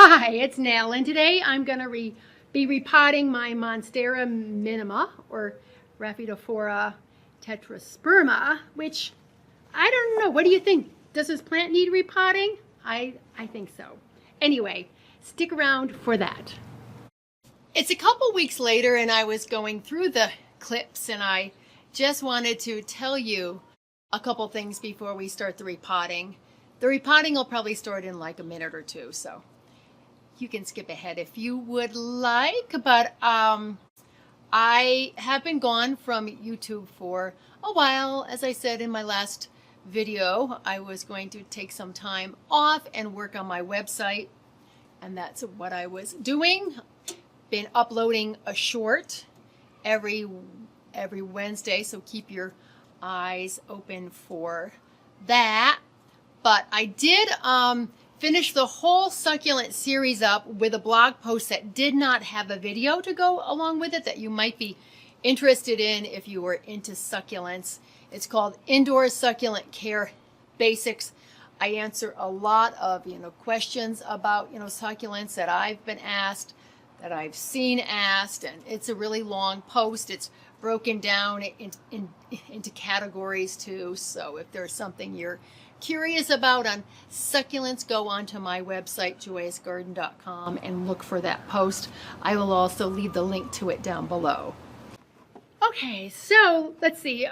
Hi, it's Nell, and today I'm going to be repotting my Monstera Minima, or RHAPHIDOPHORA Tetrasperma, which, I don't know, what do you think? Does this plant need repotting? I think so. Anyway, stick around for that. It's a couple weeks later, and I was going through the clips, and I just wanted to tell you a couple things before we start the repotting. The repotting will probably start in like a minute or two, so you can skip ahead if you would like, but I have been gone from YouTube for a while. As I said in my last video, I was going to take some time off and work on my website, and that's what I was doing. Been uploading a short every Wednesday, so keep your eyes open for that. But I did finish the whole succulent series up with a blog post that did not have a video to go along with it that you might be interested in if you were into succulents. It's called Indoor Succulent Care Basics. I answer a lot of questions about succulents that I've been asked, that I've seen asked, and it's a really long post. It's broken down into categories too, so if there's something you're curious about on succulents, go onto my website, JoyUsGarden.com, and look for that post. I will also leave the link to it down below. Okay, so let's see.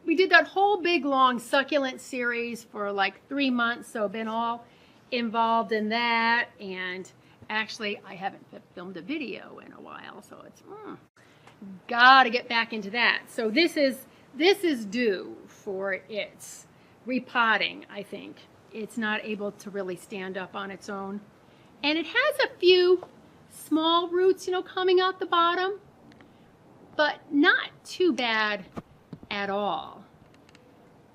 We did that whole big long succulent series for like 3 months, so I've been all involved in that, and actually I haven't filmed a video in a while, so it's gotta get back into that. So this is due for its repotting. I think it's not able to really stand up on its own, and it has a few small roots coming out the bottom, but not too bad at all.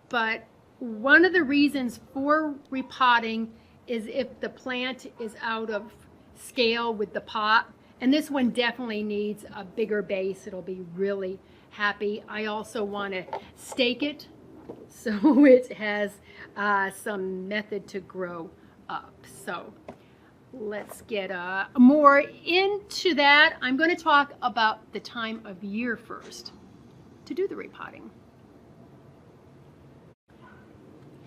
But one of the reasons for repotting is if the plant is out of scale with the pot, and this one definitely needs a bigger base. It'll be really happy. I also want to stake it so it has some method to grow up. So let's get more into that. I'm going to talk about the time of year first to do the repotting.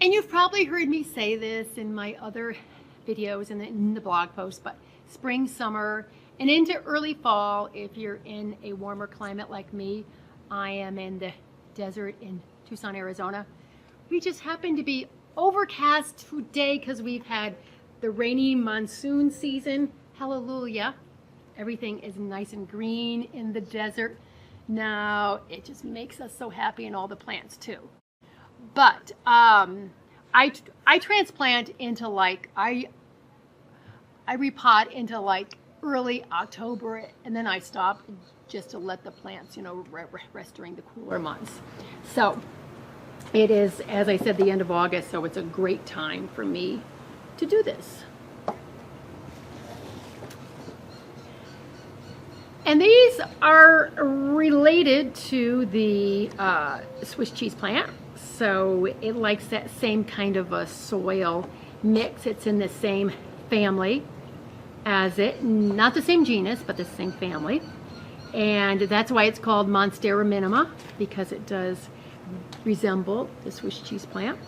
And you've probably heard me say this in my other videos and in the blog post, but spring, summer, and into early fall, if you're in a warmer climate like me, I am in the desert in Tucson, Arizona. We just happen to be overcast today because we've had the rainy monsoon season. Hallelujah. Everything is nice and green in the desert. Now, it just makes us so happy, and all the plants too. But I transplant into I repot into like early October, and then I stop just to let the plants, rest during the cooler months. So it is, as I said, the end of August, so it's a great time for me to do this. And these are related to the Swiss cheese plant. So it likes that same kind of a soil mix. It's in the same family as it, not the same genus, but the same family. And that's why it's called Monstera Minima, because it does resemble the Swiss cheese plant,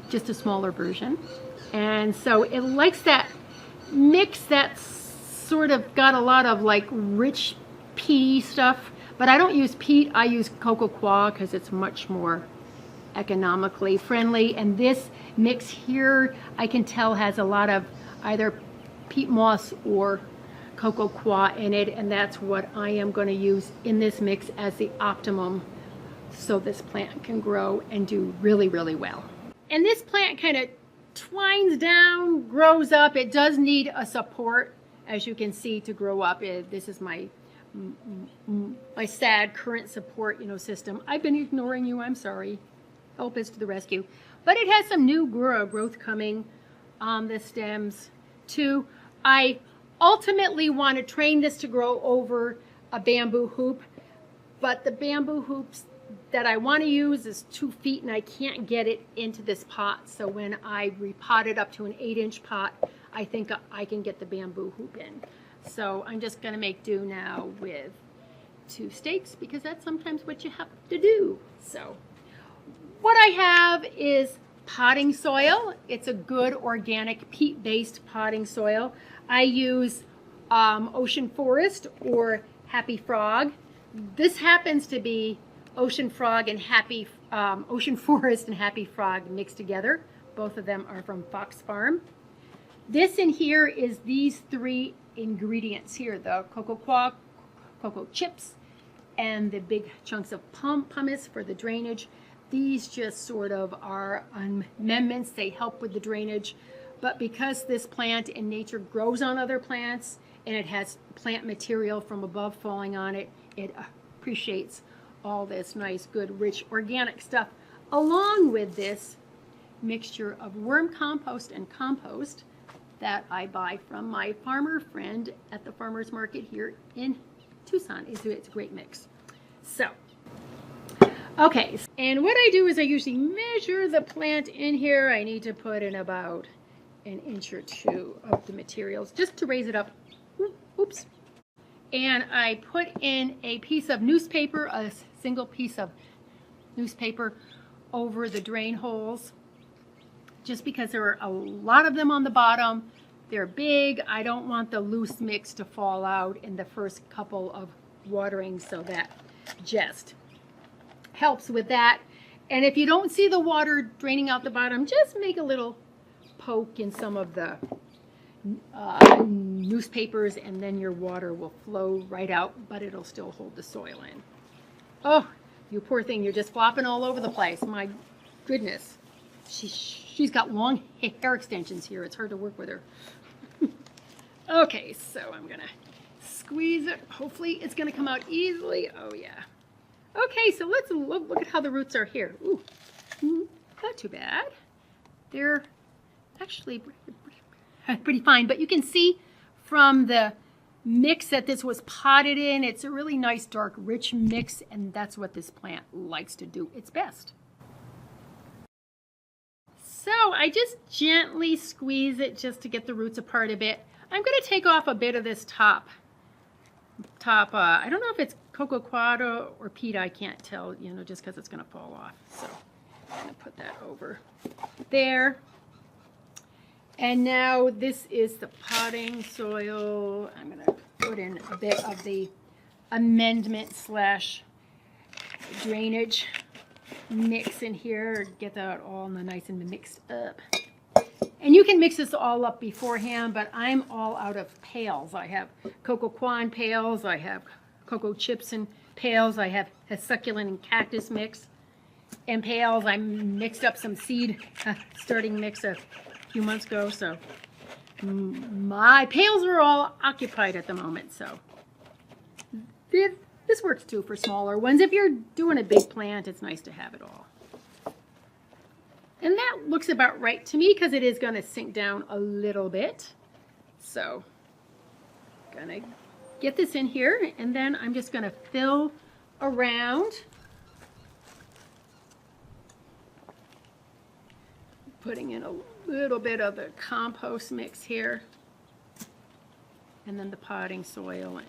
just a smaller version. And so it likes that mix that's sort of got a lot of like rich peaty stuff, but I don't use peat, I use cocoa coir because it's much more economically friendly. And this mix here, I can tell, has a lot of either peat moss or cocoa coir in it, and that's what I am going to use in this mix as the optimum so this plant can grow and do really, really well. And this plant kind of twines down, grows up. It does need a support, as you can see, to grow up. This is my sad current support system. I've been ignoring you, I'm sorry. Help is to the rescue. But it has some new growth coming on the stems too. I ultimately want to train this to grow over a bamboo hoop, but the bamboo hoops that I want to use is 2 feet, and I can't get it into this pot. So when I repot it up to an 8-inch pot, I think I can get the bamboo hoop in. So I'm just going to make do now with 2 stakes because that's sometimes what you have to do. So what I have is potting soil. It's a good organic peat-based potting soil. I use Ocean Forest or Happy Frog. This happens to be Ocean Forest and Happy Frog mixed together. Both of them are from Fox Farm. This in here is these 3 ingredients here, the cocoa chips, and the big chunks of pumice for the drainage. These just sort of are amendments. They help with the drainage. But because this plant in nature grows on other plants and it has plant material from above falling on it, it appreciates all this nice, good, rich, organic stuff, along with this mixture of worm compost and compost that I buy from my farmer friend at the farmer's market here in Tucson. It's a great mix. So, okay, and what I do is I usually measure the plant in here. I need to put in about 1 inch or 2 of the materials just to raise it up. Oops. And I put in a piece of newspaper, a single piece of newspaper over the drain holes, just because there are a lot of them on the bottom. They're big. I don't want the loose mix to fall out in the first couple of waterings, so that just helps with that. And if you don't see the water draining out the bottom, just make a little poke in some of the newspapers, and then your water will flow right out, but it'll still hold the soil in. Oh, you poor thing, you're just flopping all over the place. My goodness. She's got long hair extensions here. It's hard to work with her. Okay, so I'm going to squeeze it. Hopefully it's going to come out easily. Oh, yeah. Okay, so let's look at how the roots are here. Ooh, not too bad. They're actually pretty fine, but you can see from the mix that this was potted in, it's a really nice, dark, rich mix, and that's what this plant likes to do its best. So I just gently squeeze it just to get the roots apart a bit. I'm going to take off a bit of this top, I don't know if it's cocoa quadra or peat, I can't tell, you know, just because it's going to fall off. So I'm going to put that over there. And now this is the potting soil. I'm going to put in a bit of the amendment / drainage mix in here, get that all nice and mixed up. And you can mix this all up beforehand, but I'm all out of pails. I have cocoa quan pails, I have cocoa chips in pails, I have a succulent and cactus mix in pails. I mixed up some seed starting mix a few months ago, so my pails are all occupied at the moment. So this works too for smaller ones. If you're doing a big plant, it's nice to have it all. And that looks about right to me because it is going to sink down a little bit. So gonna get this in here, and then I'm just going to fill around, putting in a little bit of the compost mix here, and then the potting soil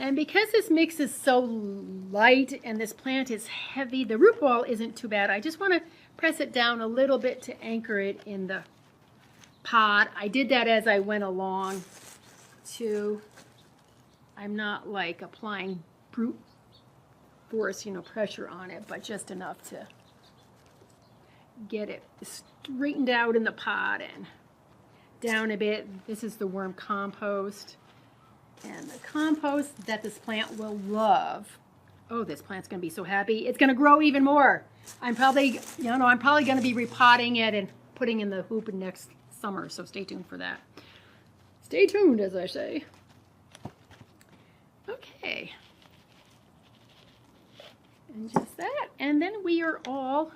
and because this mix is so light and this plant is heavy, the root ball isn't too bad. I just want to press it down a little bit to anchor it in the pot. I did that as I went along too. I'm not like applying brute force, you know, pressure on it, but just enough to get it straightened out in the pot and down a bit. This is the worm compost. And the compost that this plant will love. Oh, this plant's going to be so happy. It's going to grow even more. I'm probably going to be repotting it and putting in the hoop next summer, so stay tuned for that. Stay tuned, as I say. Okay. And just that. And then we are all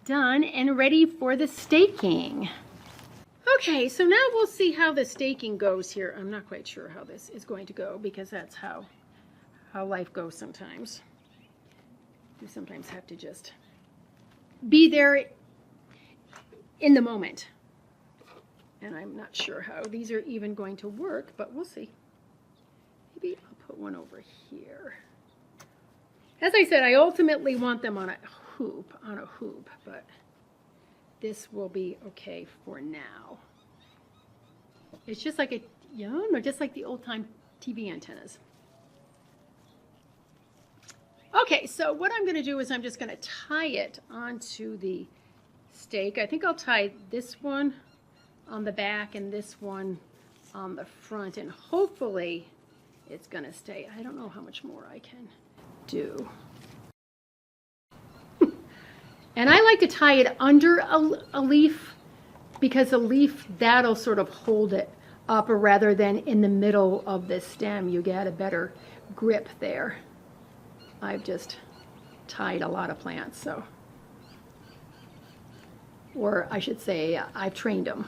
done and ready for the staking. Okay, so now we'll see how the staking goes here. I'm not quite sure how this is going to go because that's how life goes sometimes. You sometimes have to just be there in the moment. And I'm not sure how these are even going to work, but we'll see. Maybe I'll put one over here. As I said, I ultimately want them on a hoop, but this will be okay for now. It's just like just like the old-time TV antennas. Okay, so what I'm going to do is I'm just going to tie it onto the stake. I think I'll tie this one on the back and this one on the front, and hopefully it's going to stay. I don't know how much more I can do. And I like to tie it under a leaf, because a leaf, that'll sort of hold it up, or rather than in the middle of the stem. You get a better grip there. I've just tied a lot of plants, so, or I should say I've trained them.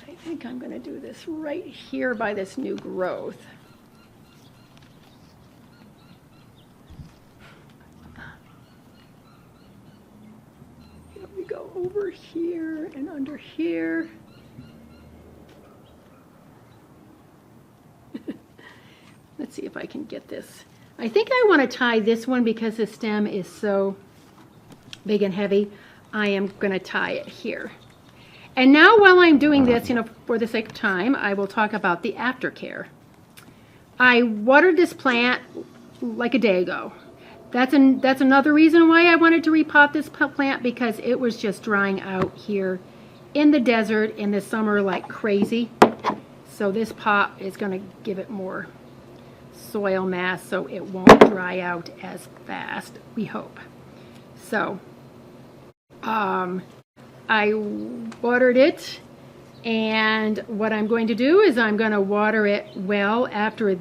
I think I'm going to do this right here by this new growth. Here we go, over here and under here. Let's see if I can get this. I think I want to tie this one because the stem is so big and heavy. I am going to tie it here. And now while I'm doing this, for the sake of time, I will talk about the aftercare. I watered this plant like a day ago. That's another reason why I wanted to repot this plant, because it was just drying out here in the desert in the summer like crazy. So this pot is going to give it more soil mass, so it won't dry out as fast, we hope. So I watered it, and what I'm going to do is I'm going to water it well after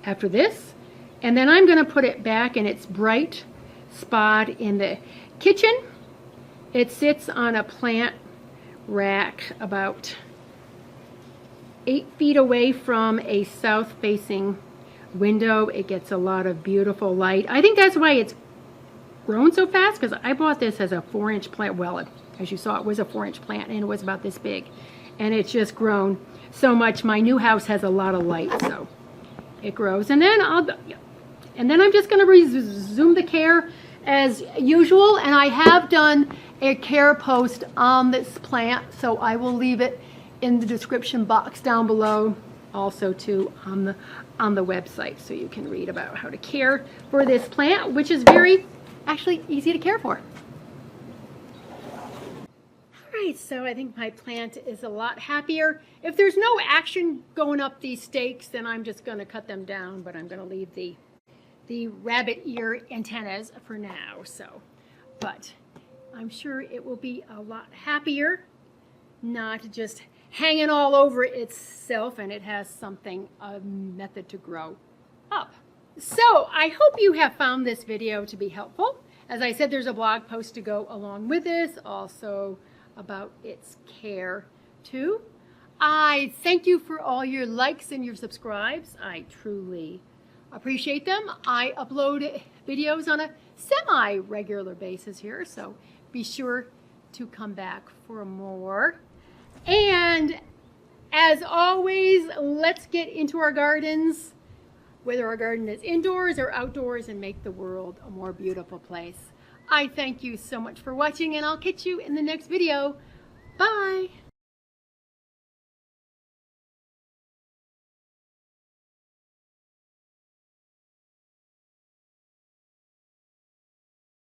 this, and then I'm going to put it back in its bright spot in the kitchen. It sits on a plant rack about 8 feet away from a south-facing window. It gets a lot of beautiful light. I think that's why it's grown so fast, because I bought this as a 4-inch plant. Well, as you saw, it was a 4-inch plant, and it was about this big, and it's just grown so much. My new house has a lot of light, so it grows. And then I'm just going to resume the care as usual, and I have done a care post on this plant, so I will leave it in the description box down below, also too on the website, so you can read about how to care for this plant, which is actually easy to care for. All right, so I think my plant is a lot happier. If there's no action going up these stakes, then I'm just going to cut them down, but I'm going to leave the rabbit ear antennas for now. So, but I'm sure it will be a lot happier, not just hanging all over itself, and it has a method to grow up. So I hope you have found this video to be helpful. As I said, there's a blog post to go along with this, also about its care too. I thank you for all your likes and your subscribes. I truly appreciate them. I upload videos on a semi-regular basis here, so be sure to come back for more. And as always, let's get into our gardens, whether our garden is indoors or outdoors, and make the world a more beautiful place. I thank you so much for watching, and I'll catch you in the next video. Bye!